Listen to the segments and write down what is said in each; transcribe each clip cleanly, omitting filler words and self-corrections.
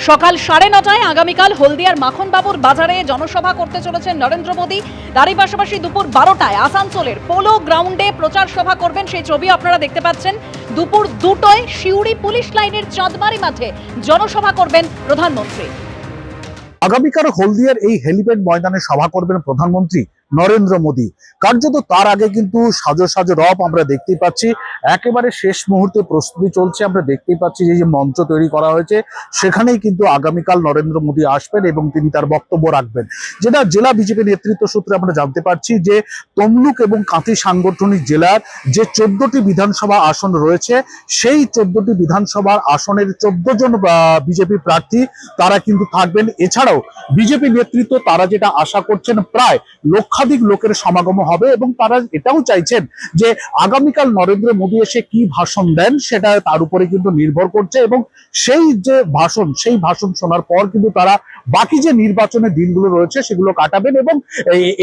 সকাল 9:30টায় আগামীকাল হলদিয়ার মাখনবাবুর বাজারে জনসভা করতে চলেছেন নরেন্দ্র মোদী। তারই পাশাপাশি দুপুর 12টায় আসানসোলের পোলো গ্রাউন্ডে প্রচার সভা করবেন, সেই ছবি আপনারা দেখতে পাচ্ছেন। দুপুর 2টায় সিউড়ি পুলিশ লাইনের চাঁদমারি মাঠে জনসভা করবেন প্রধানমন্ত্রী। আগামীকাল হলদিয়ার এই হেলিপ্যাড ময়দানে সভা করবেন প্রধানমন্ত্রী নরেন্দ্র মোদী। কার্যত তার আগে কিন্তু সাজো সাজো রব আমরা দেখতেই পাচ্ছি, একেবারে শেষ মুহূর্তে প্রস্তুতি চলছে। আমরা দেখতেই পাচ্ছি যে মঞ্চ তৈরি করা হয়েছে, সেখানেই কিন্তু আগামীকাল নরেন্দ্র মোদী আসবেন এবং তিনি তার বক্তব্য রাখবেন। যেটা জেলা বিজেপি নেতৃত্ব সূত্রে আমরা জানতে পারছি যে তমলুক এবং কাঁথি সাংগঠনিক জেলার যে 14টি বিধানসভা আসন রয়েছে, সেই 14টি বিধানসভার আসনের 14 জন বিজেপি প্রার্থী তারা কিন্তু থাকবেন। এছাড়াও বিজেপি নেতৃত্ব তারা যেটা আশা করছেন, প্রায় লক্ষাধিক লোকের সমাগম হবে এবং তারা এটাও চাইছেন যে আগামীকাল নরেন্দ্র মোদী এসে কি ভাষণ দেন সেটা তার উপরে কিন্তু নির্ভর করছে এবং সেই যে ভাষণ, সেই ভাষণ শোনার পর কিন্তু তারা বাকি যে নির্বাচনের দিনগুলো রয়েছে সেগুলো কাটাবেন। এবং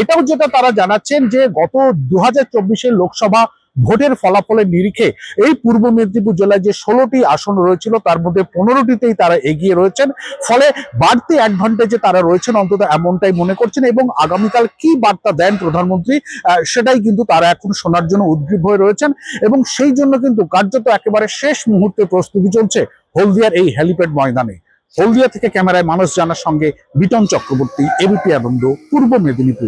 এটাও যেটা তারা জানাচ্ছেন যে গত 2024 লোকসভা ভোটের ফলাফলের নিরিখে এই পূর্ব মেদিনীপুর জেলায় যে 16টি আসন রয়েছিল তার মধ্যে 15টিতেই তারা এগিয়ে রয়েছেন। ফলে বাড়তি অ্যাডভান্টেজে তারা রয়েছেন, অন্তত এমনটাই মনে করছেন। এবং আগামীকাল কি বার্তা দেন প্রধানমন্ত্রী সেটাই কিন্তু তারা এখন শোনার জন্য উদ্গ্রীব হয়ে রয়েছেন। এবং সেই জন্য কিন্তু কার্যত একেবারে শেষ মুহূর্তে প্রস্তুতি চলছে হলদিয়ার এই হেলিপ্যাড ময়দানে। হলদিয়া থেকে ক্যামেরায় মানস জানার সঙ্গে বিটন চক্রবর্তী, এবিপি আনন্দ, পূর্ব মেদিনীপুর।